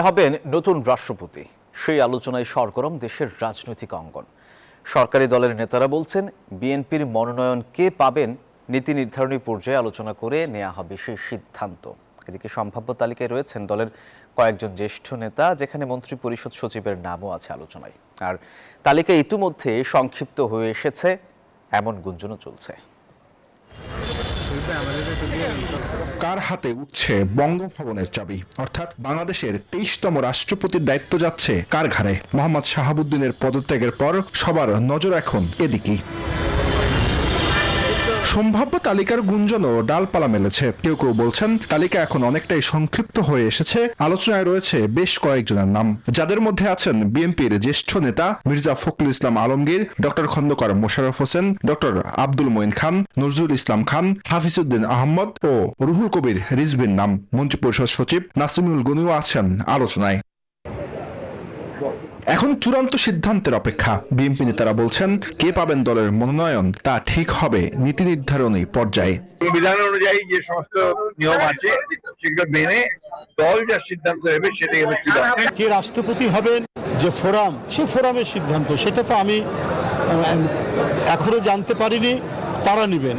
হবেন নতুন রাষ্ট্রপতি, সেই আলোচনায় সরগরম দেশের রাজনৈতিক অঙ্গন। সরকারি দলের নেতারা বলছেন, বিএনপির মনোনয়ন কে পাবেন নীতি নির্ধারণী পর্যায়ে আলোচনা করে নেওয়া হবে সেই সিদ্ধান্ত। এদিকে সম্ভাব্য তালিকায় রয়েছেন দলের কয়েকজন জ্যেষ্ঠ নেতা, যেখানে মন্ত্রী পরিষদ সচিবের নামও আছে আলোচনায়। আর তালিকা ইতিমধ্যে সংক্ষিপ্ত হয়ে এসেছে এমন গুঞ্জনও চলছে। কার হাতে উঠছে বঙ্গভবনের চাবি, অর্থাৎ বাংলাদেশের 23তম রাষ্ট্রপতির দায়িত্ব যাচ্ছে কার ঘাড়ে? মোহাম্মদ শাহাবুদ্দিনের পদত্যাগের পর সবার নজর এখন এদিকেই। সম্ভাব্য তালিকার গুঞ্জনও ডালপালা মেলেছে। কেউ কেউ বলছেন তালিকা এখন অনেকটাই সংক্ষিপ্ত হয়ে এসেছে, আলোচনায় রয়েছে বেশ কয়েকজনের নাম, যাদের মধ্যে আছেন বিএনপির জ্যেষ্ঠ নেতা মির্জা ফখরুল ইসলাম আলমগীর, ডক্টর খন্দকার মোশাররফ হোসেন, ডক্টর আব্দুল মঈন খান, নজরুল ইসলাম খান, হাফিজউদ্দিন আহমদ ও রুহুল কবির রিজভির নাম। মন্ত্রিপরিষদ সচিব নাসিমুল গনিও আছেন আলোচনায়। এখন চূড়ান্ত সিদ্ধান্তের অপেক্ষা। বিএনপি নেতারা বলছেন, কে পাবেন দলের মনোনয়ন তা ঠিক হবে নীতি নির্ধারণী পর্যায়ে। সংবিধান অনুযায়ী যে সমস্ত নিয়ম আছে সেগুলো মেনে দল যা সিদ্ধান্ত নেবে সেটাই হবে চূড়ান্ত। কে রাষ্ট্রপতি হবেন, যে ফোরাম, সে ফোরামের সিদ্ধান্ত, সেটা তো আমি এখনো জানতে পারিনি। তারা নেবেন,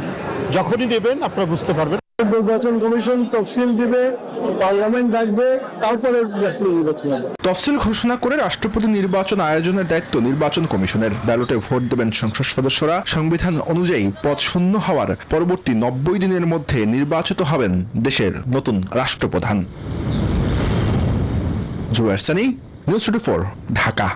যখনই নেবেন আপনারা বুঝতে পারবেন। নির্বাচন কমিশন তফসিল দিবে, পার্লামেন্ট ডাকবে, তারপরে তফসিল ঘোষণা করে রাষ্ট্রপতি নির্বাচন আয়োজনের দায়িত্ব নির্বাচন কমিশনের। ব্যালটে ভোট দেবেন সংসদ সদস্যরা। সংবিধান অনুযায়ী পদ শূন্য হওয়ার পরবর্তী 90 দিনের মধ্যে নির্বাচিত হবেন দেশের নতুন রাষ্ট্রপ্রধান। জুয়ার সানি, নিউজ 24, ঢাকা।